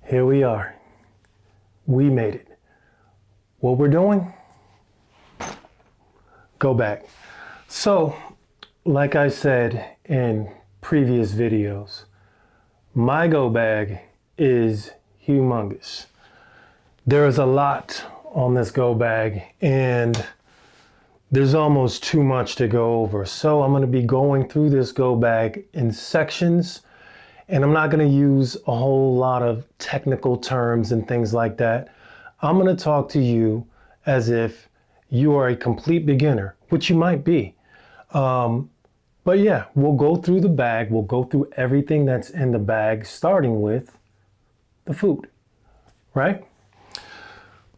Here we are. We made it. What we're doing? Go bag. So, like I said in previous videos, my go bag is humongous. There is a lot on this go bag and there's almost too much to go over. So I'm going to be going through this go bag in sections, and I'm not going to use a whole lot of technical terms and things like that. I'm going to talk to you as if you are a complete beginner, which you might be. But yeah, we'll go through the bag. We'll go through everything that's in the bag, starting with the food, right?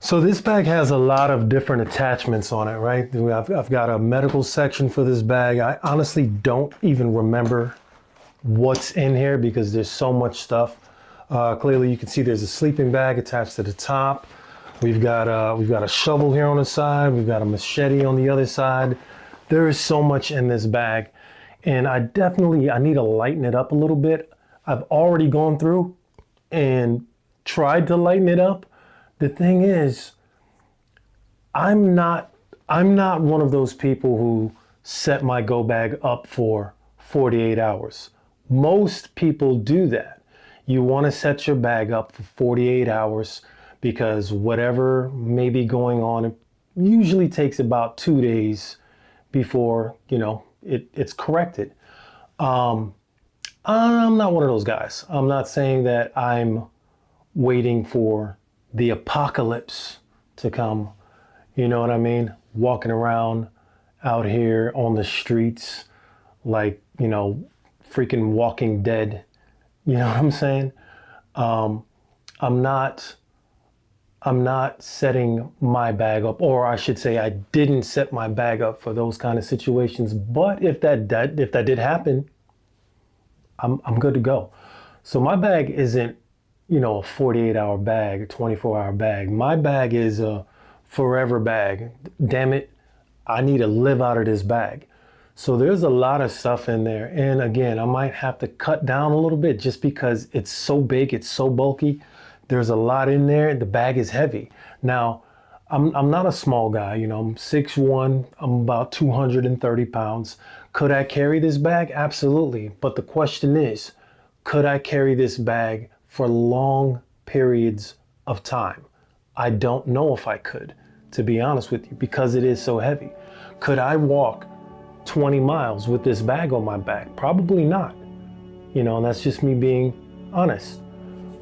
So this bag has a lot of different attachments on it, right? I've got a medical section for this bag. I honestly don't even remember what's in here because there's so much stuff. Clearly you can see there's a sleeping bag attached to the top. We've got a shovel here on the side. We've got a machete on the other side. There is so much in this bag, and I need to lighten it up a little bit. I've already gone through and tried to lighten it up. The thing is, I'm not one of those people who set my go bag up for 48 hours. Most people do that. You want to set your bag up for 48 hours because whatever may be going on, it usually takes about 2 days before, it's corrected. I'm not one of those guys. I'm not saying that I'm waiting for the apocalypse to come. You know what I mean? Walking around out here on the streets like, freaking Walking Dead. You know what I'm saying? I'm not setting my bag up, or I should say I didn't set my bag up for those kind of situations. But if that did happen, I'm good to go. So my bag isn't, a 48-hour bag, a 24-hour bag. My bag is a forever bag. Damn it, I need to live out of this bag. So there's a lot of stuff in there. And again, I might have to cut down a little bit just because it's so big, it's so bulky. There's a lot in there. The bag is heavy. Now, I'm not a small guy, I'm 6'1", I'm about 230 pounds. Could I carry this bag? Absolutely. But the question is, could I carry this bag for long periods of time? I don't know if I could, to be honest with you, because it is so heavy. Could I walk 20 miles with this bag on my back? Probably not. And that's just me being honest.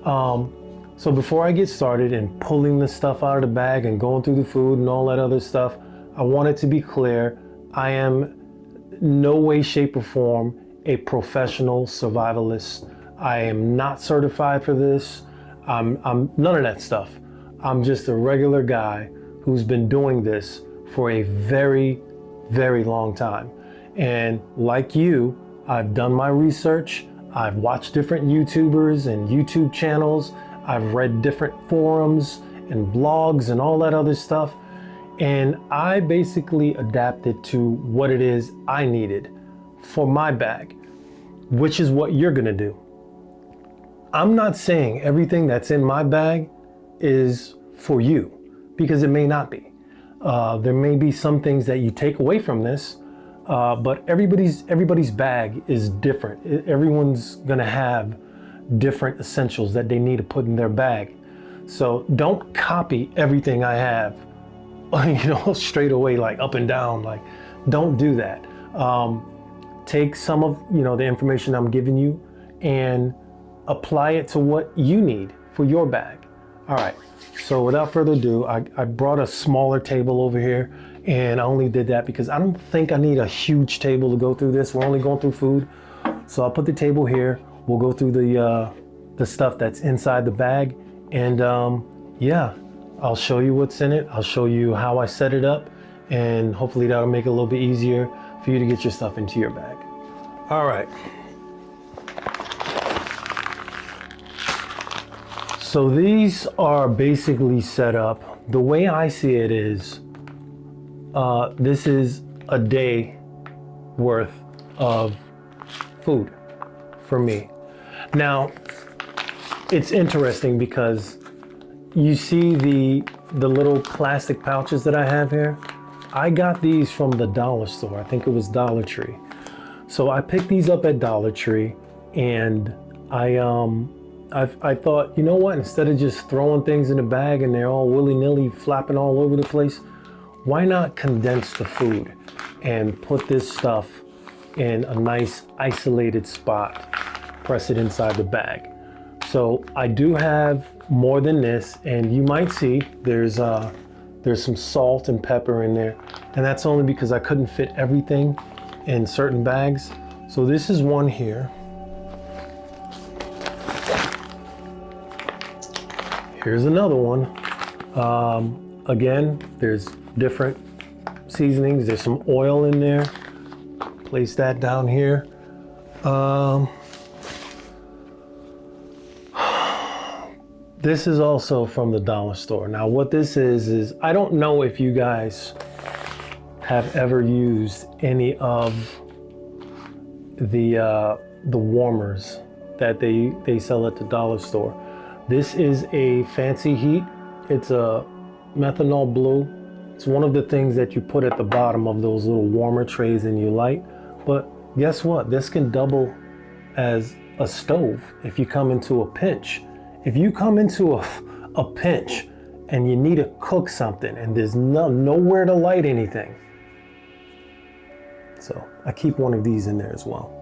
So before I get started and pulling the stuff out of the bag and going through the food and all that other stuff, I want it to be clear, I am no way, shape, or form a professional survivalist. I am not certified for this. I'm none of that stuff. I'm just a regular guy who's been doing this for a very, very long time. And like you, I've done my research. I've watched different YouTubers and YouTube channels. I've read different forums and blogs and all that other stuff. And I basically adapted to what it is I needed for my bag, which is what you're gonna do. I'm not saying everything that's in my bag is for you, because it may not be. There may be some things that you take away from this, but everybody's bag is different. Everyone's gonna have different essentials that they need to put in their bag. So don't copy everything I have, straight away, like up and down. Like, don't do that. Take some of the information I'm giving you and apply it to what you need for your bag. All right, so without further ado, I brought a smaller table over here, and I only did that because I don't think I need a huge table to go through this. We're only going through food. So I'll put the table here. We'll go through the stuff that's inside the bag, and yeah, I'll show you what's in it. I'll show you how I set it up, and hopefully that'll make it a little bit easier for you to get your stuff into your bag. All right. So these are basically set up. The way I see it is, this is a day worth of food for me. Now, it's interesting because you see the little plastic pouches that I have here. I got these from the dollar store. I think it was Dollar Tree. So I picked these up at Dollar Tree, and I thought, you know what? Instead of just throwing things in a bag and they're all willy-nilly flapping all over the place, why not condense the food and put this stuff in a nice isolated spot, press it inside the bag. So I do have more than this, and you might see there's some salt and pepper in there, and that's only because I couldn't fit everything in certain bags. So this is one here. Here's another one. Again, there's different seasonings. There's some oil in there. Place that down here. This is also from the dollar store. Now what this is I don't know if you guys have ever used any of the warmers that they sell at the dollar store. This is a fancy heat. It's a methanol blue. It's one of the things that you put at the bottom of those little warmer trays in your light. But guess what? This can double as a stove if you come into a pinch. If you come into a pinch and you need to cook something and there's nowhere to light anything. So I keep one of these in there as well.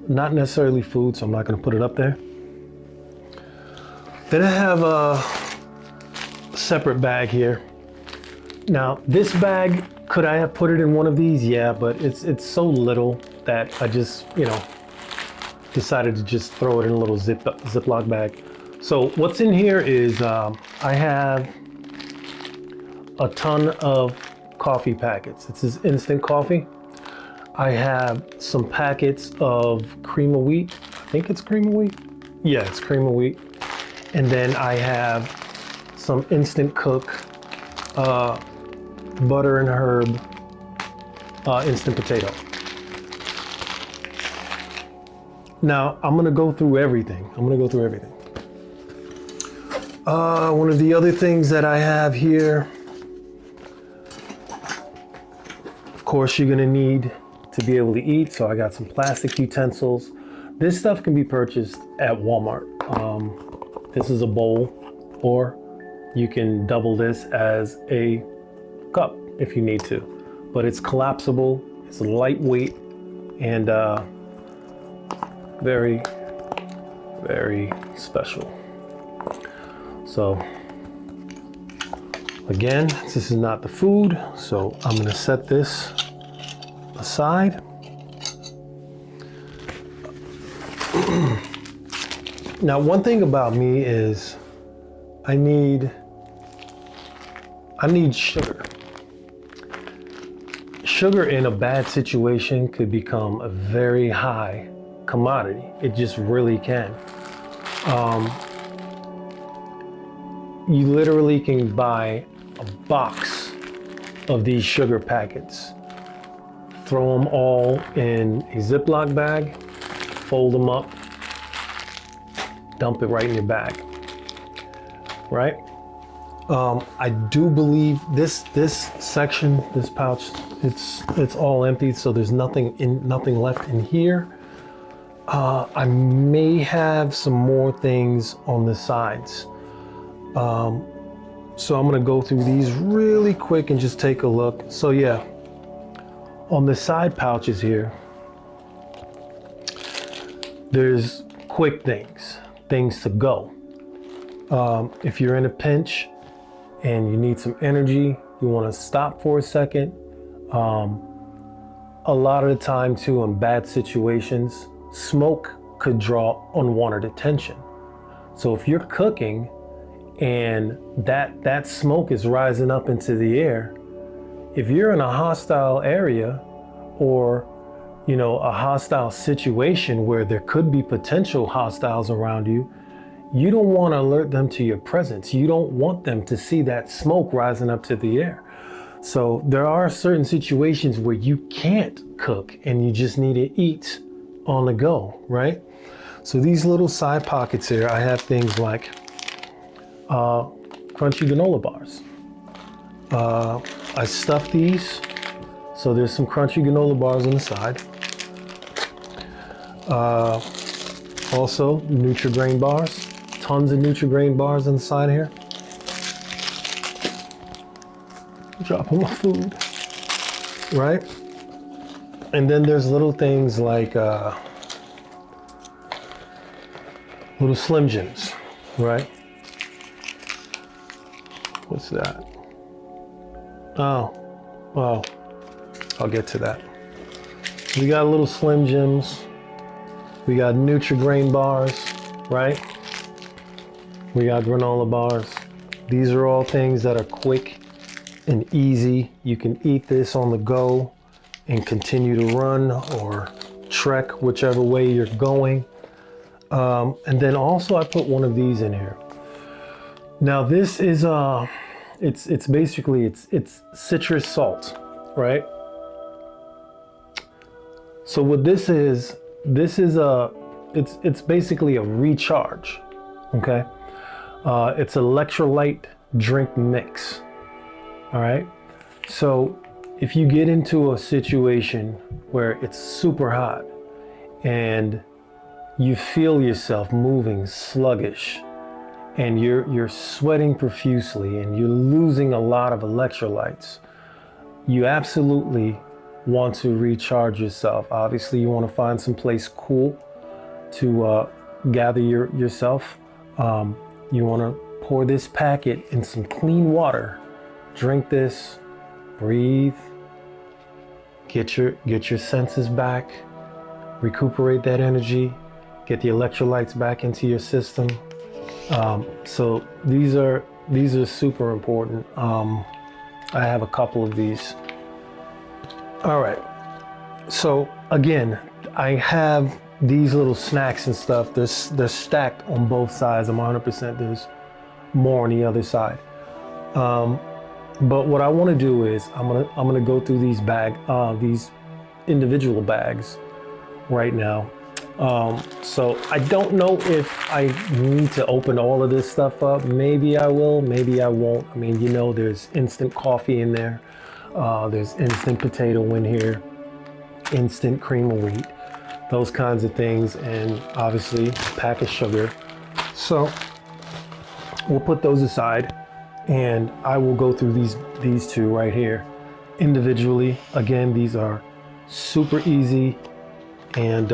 Not necessarily food, so I'm not gonna put it up there. Then I have a separate bag here. Now this bag, could I have put it in one of these? Yeah, but it's so little that I just, decided to just throw it in a little Ziploc bag. So what's in here is I have a ton of coffee packets. This is instant coffee. I have some packets of cream of wheat. I think it's cream of wheat. Yeah, it's cream of wheat. And then I have some instant cook butter and herb instant potato. Now I'm gonna go through everything. One of the other things that I have here, of course you're gonna need to be able to eat, so I got some plastic utensils. This stuff can be purchased at Walmart. This is a bowl, or you can double this as a cup if you need to. But it's collapsible, it's lightweight, and very, very special. So again, this is not the food, so I'm gonna set this aside. Now, one thing about me is I need sugar. Sugar in a bad situation could become a very high commodity. It just really can. You literally can buy a box of these sugar packets, throw them all in a Ziploc bag, fold them up, dump it right in your bag, right? I do believe this section, this pouch, it's all empty, so there's nothing left in here. I may have some more things on the sides. So I'm gonna go through these really quick and just take a look. So yeah, on the side pouches here, there's quick things to go. If you're in a pinch and you need some energy, you wanna stop for a second. A lot of the time too, in bad situations, smoke could draw unwanted attention. So if you're cooking and that smoke is rising up into the air, if you're in a hostile area or a hostile situation where there could be potential hostiles around you, you don't want to alert them to your presence. You don't want them to see that smoke rising up to the air. So there are certain situations where you can't cook and you just need to eat on the go, right? So these little side pockets here, I have things like crunchy granola bars. I stuffed these, so there's some crunchy granola bars on the side. Also, Nutri-Grain bars, tons of Nutri-Grain bars on the side here. Dropping my food, right? And then there's little things like little Slim Jims, right? What's that? Oh, I'll get to that. We got little Slim Jims. We got Nutri-Grain bars, right? We got granola bars. These are all things that are quick and easy. You can eat this on the go and continue to run or trek whichever way you're going. And then also I put one of these in here. Now this is it's basically it's citrus salt, right? So what this is it's basically a recharge, okay? It's electrolyte drink mix. All right. So if you get into a situation where it's super hot and you feel yourself moving sluggish and you're sweating profusely and you're losing a lot of electrolytes, you absolutely want to recharge yourself. Obviously, you want to find some place cool to gather yourself. You want to pour this packet in some clean water. Drink this, breathe, get your senses back, recuperate that energy, get the electrolytes back into your system. So these are super important. I have a couple of these. All right. So again, I have these little snacks and stuff. They're stacked on both sides. I'm 100%. There's more on the other side. But what I want to do is I'm gonna go through these individual bags right now. So I don't know if I need to open all of this stuff up. Maybe I will, maybe I won't. I mean, you know, there's instant coffee in there. There's instant potato in here, instant cream of wheat, those kinds of things, and obviously a pack of sugar. So we'll put those aside. And I will go through these two right here individually. Again, these are super easy, and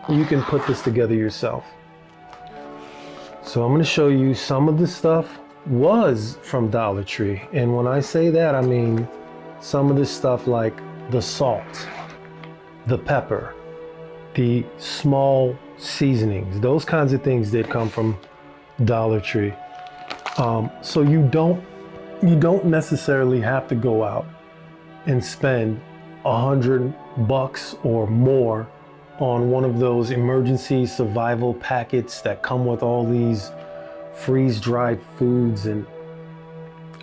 you can put this together yourself. So I'm going to show you some of the stuff was from Dollar Tree. And when I say that, I mean some of this stuff like the salt, the pepper, the small seasonings, those kinds of things did come from Dollar Tree. So you don't necessarily have to go out and spend $100 or more on one of those emergency survival packets that come with all these freeze-dried foods. And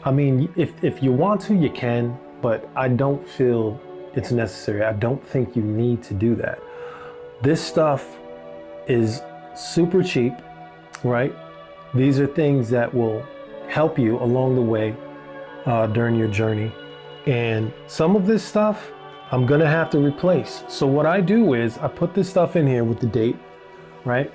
I mean, if you want to, you can, but I don't feel it's necessary. I don't think you need to do that. This stuff is super cheap, right? These are things that will help you along the way during your journey. And some of this stuff I'm gonna have to replace. So what I do is I put this stuff in here with the date, right?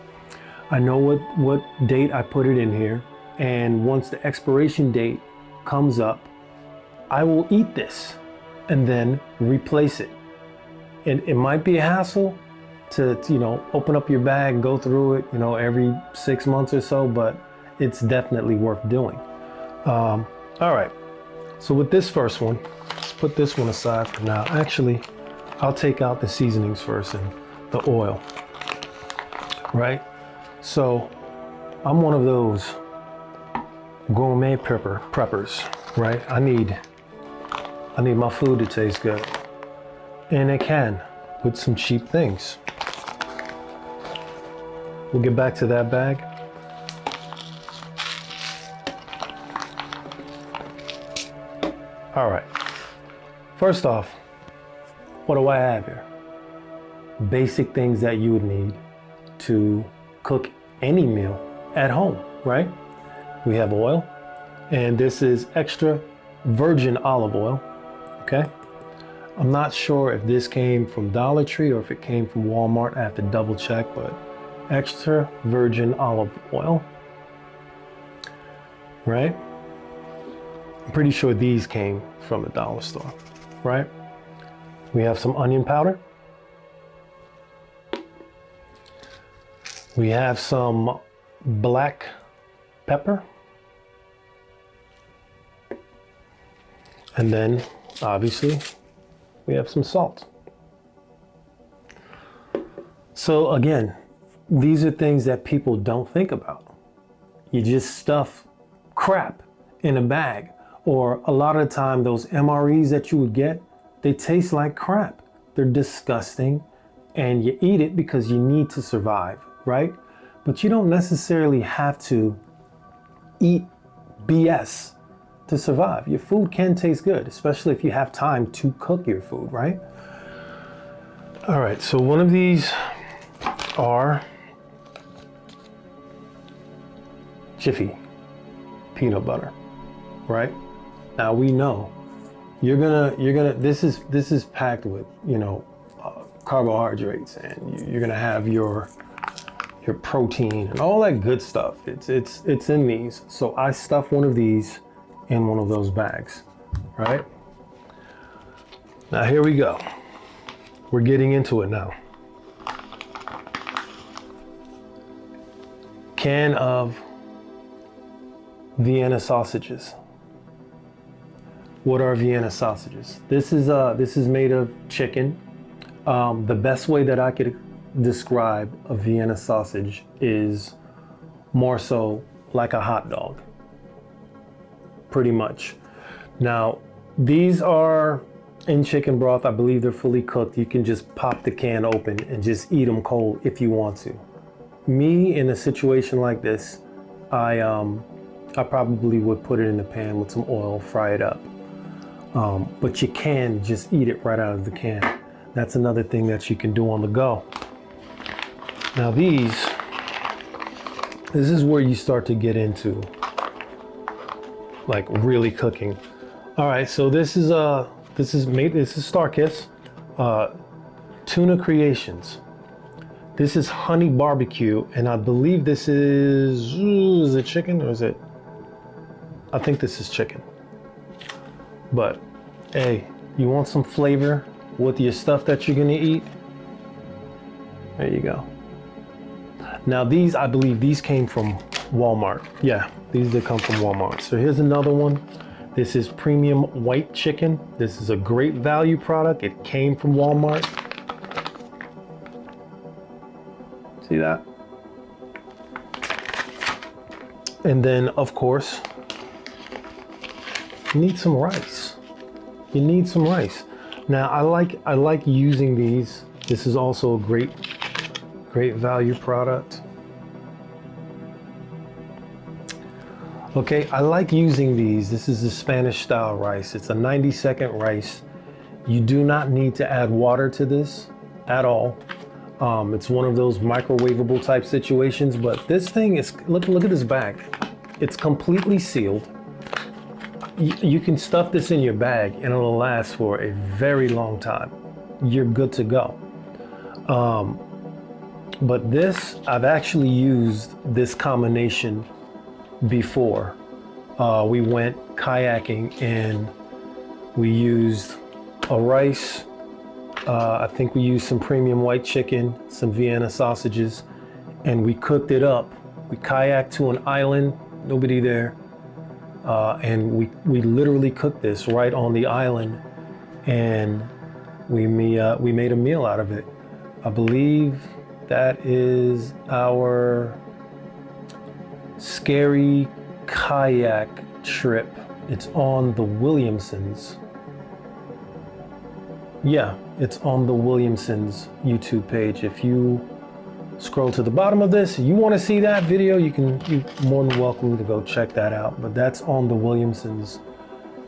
I know what date I put it in here. And once the expiration date comes up, I will eat this and then replace it. And it might be a hassle to open up your bag and go through it, every 6 months or so, but it's definitely worth doing. All right, so with this first one, let's put this one aside for now. Actually, I'll take out the seasonings first and the oil, right? So I'm one of those gourmet preppers, right? I need my food to taste good, and it can with some cheap things. We'll get back to that bag. All right, first off, what do I have here? Basic things that you would need. to cook any meal at home, right? We have oil, and this is extra virgin olive oil, okay? I'm not sure if this came from Dollar Tree or if it came from Walmart. I have to double check, but extra virgin olive oil, right? I'm pretty sure these came from the dollar store, right? We have some onion powder. We have some black pepper. And then, obviously, we have some salt. So again, these are things that people don't think about. You just stuff crap in a bag, or a lot of the time those MREs that you would get, they taste like crap. They're disgusting, and you eat it because you need to survive, right? But you don't necessarily have to eat BS to survive. Your food can taste good, especially if you have time to cook your food, right? All right, so one of these are Jiffy peanut butter, right? Now we know you're gonna this is packed with, you know, carbohydrates, and you're gonna have your protein and all that good stuff. It's in these. So I stuff one of these in one of those bags, right? Now here we go. We're getting into it now. Can of Vienna sausages. What are Vienna sausages? This is made of chicken. The best way that I could describe a Vienna sausage is more so like a hot dog, pretty much. Now, these are in chicken broth. I believe they're fully cooked. You can just pop the can open and just eat them cold if you want to. Me, in a situation like this, I probably would put it in the pan with some oil, fry it up. But you can just eat it right out of the can. That's another thing that you can do on the go. Now this is where you start to get into like really cooking. All right, so this is Starkiss Tuna Creations. This is honey barbecue, and I believe this is it chicken or is it? I think this is chicken. But hey, you want some flavor with your stuff that you're gonna eat? There you go. Now these, I believe these came from Walmart. Yeah, these did come from Walmart. So here's another one. This is premium white chicken. This is a great value product. It came from Walmart. See that? And then of course, you need some rice. You need some rice. Now I like using these. This is also a great value product. Okay, I like using these. This is the Spanish style rice. It's a 90-second rice. You do not need to add water to this at all. It's one of those microwavable type situations, but this thing is, look at this bag. It's completely sealed. You can stuff this in your bag and it'll last for a very long time. You're good to go. But this, I've actually used this combination before. We went kayaking and we used a rice. I think we used some premium white chicken, some Vienna sausages, and we cooked it up. We kayaked to an island, nobody there. And we literally cooked this right on the island, and we made a meal out of it. I believe that is our scary kayak trip. It's on the Williamsons. Yeah, it's on the Williamsons YouTube page. If you scroll to the bottom of this, you want to see that video, you're more than welcome to go check that out. But that's on the Williamsons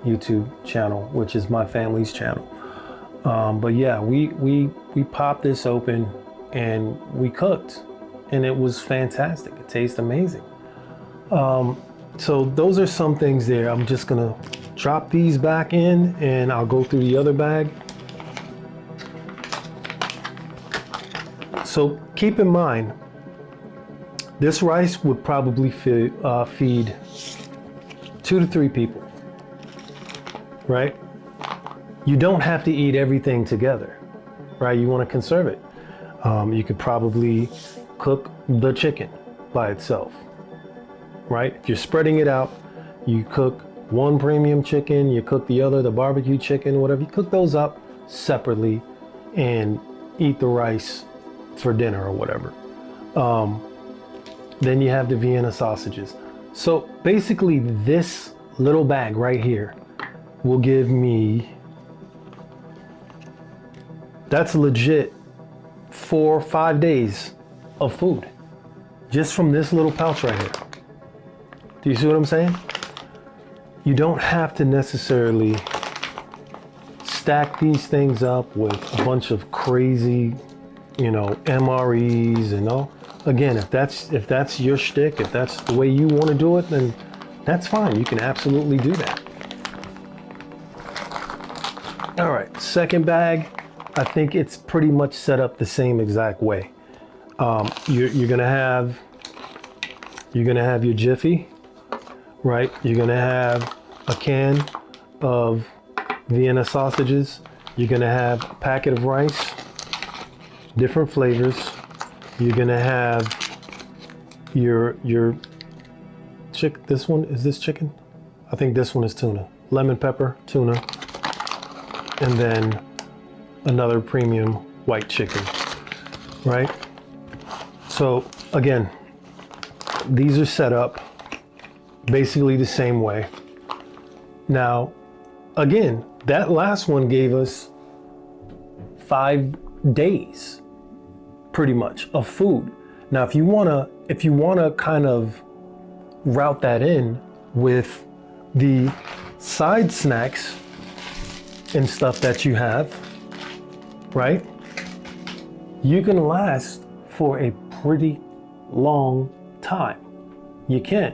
YouTube channel, which is my family's channel. But yeah, we popped this open and we cooked, and it was fantastic. It tastes amazing. So those are some things there. I'm just gonna drop these back in and I'll go through the other bag. So keep in mind, this rice would probably feed 2 to 3 people, right? You don't have to eat everything together, right? You want to conserve it. You could probably cook the chicken by itself, right? If you're spreading it out, you cook one premium chicken, you cook the other, the barbecue chicken, whatever. You cook those up separately and eat the rice for dinner or whatever. Then you have the Vienna sausages. So basically this little bag right here will give me, that's legit 4 or 5 days of food just from this little pouch right here. Do you see what I'm saying? You don't have to necessarily stack these things up with a bunch of crazy, MREs and all. Again, if that's your shtick, if that's the way you want to do it, then that's fine. You can absolutely do that. All right, second bag. I think it's pretty much set up the same exact way. You're gonna have your Jiffy, right? You're gonna have a can of Vienna sausages. You're gonna have a packet of rice, different flavors. You're gonna have your this one, is this chicken? I think this one is tuna. Lemon pepper, tuna, and then another premium white chicken, right? So again, these are set up basically the same way. Now, again, that last one gave us 5 days pretty much of food. Now, if you wanna kind of route that in with the side snacks and stuff that you have, right? You can last for a pretty long time. You can.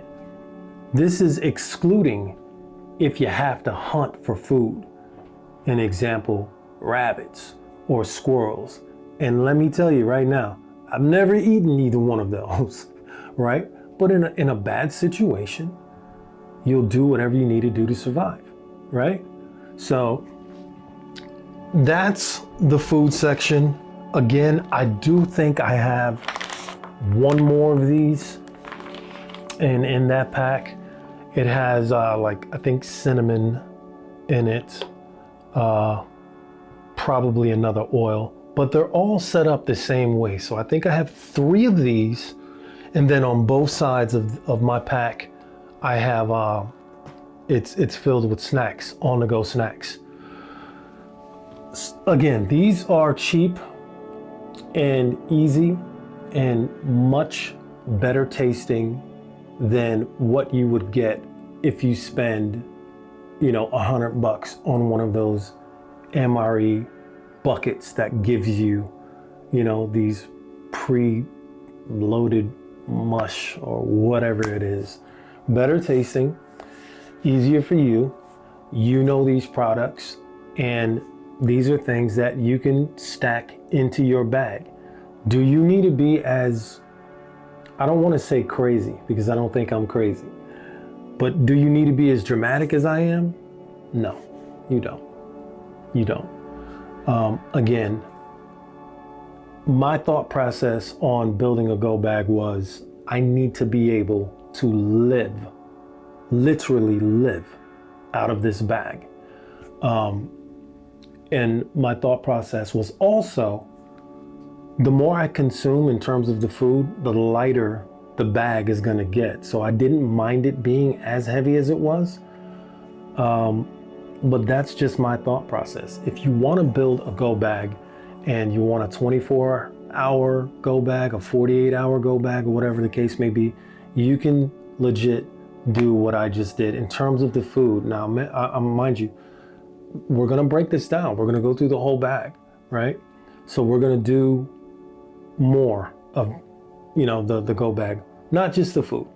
This is excluding if you have to hunt for food. An example, rabbits or squirrels. And let me tell you right now, I've never eaten either one of those, right? But in a bad situation, you'll do whatever you need to do to survive, right? So that's the food section. Again, I do think I have one more of these in that pack. It has I think cinnamon in it, probably another oil, but they're all set up the same way. So I think I have 3 of these, and then on both sides of my pack, I have it's filled with snacks, on-the-go snacks. Again, these are cheap and easy and much better tasting than what you would get if you spend, $100 on one of those MRE buckets that gives you, these pre-loaded mush or whatever it is. Better tasting, easier for you. You know these products, and these are things that you can stack into your bag. Do you need to be as, I don't want to say crazy because I don't think I'm crazy, but do you need to be as dramatic as I am? No, you don't. You don't. Again, my thought process on building a go bag was I need to be able to live, literally live out of this bag. And my thought process was also, the more I consume in terms of the food, the lighter the bag is gonna get. So I didn't mind it being as heavy as it was. But that's just my thought process. If you wanna build a go bag and you want a 24-hour go bag, a 48-hour go bag, or whatever the case may be, you can legit do what I just did in terms of the food. Now, mind you, we're gonna break this down. We're gonna go through the whole bag, right? So we're gonna do more of, the go bag, not just the food.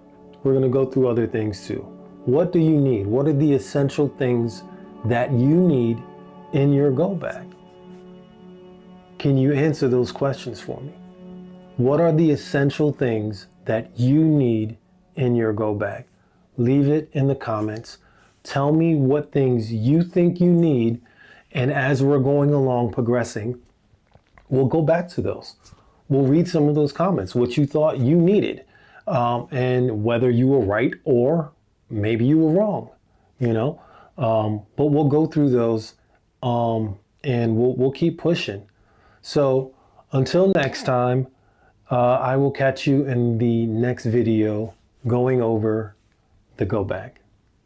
We're going to go through other things too. What do you need? What are the essential things that you need in your go bag? Can you answer those questions for me? What are the essential things that you need in your go bag? Leave it in the comments. Tell me what things you think you need, and as we're going along progressing, we'll go back to those. We'll read some of those comments, what you thought you needed, and whether you were right or maybe you were wrong, but we'll go through those, and we'll keep pushing. So until next time, I will catch you in the next video going over the go bag.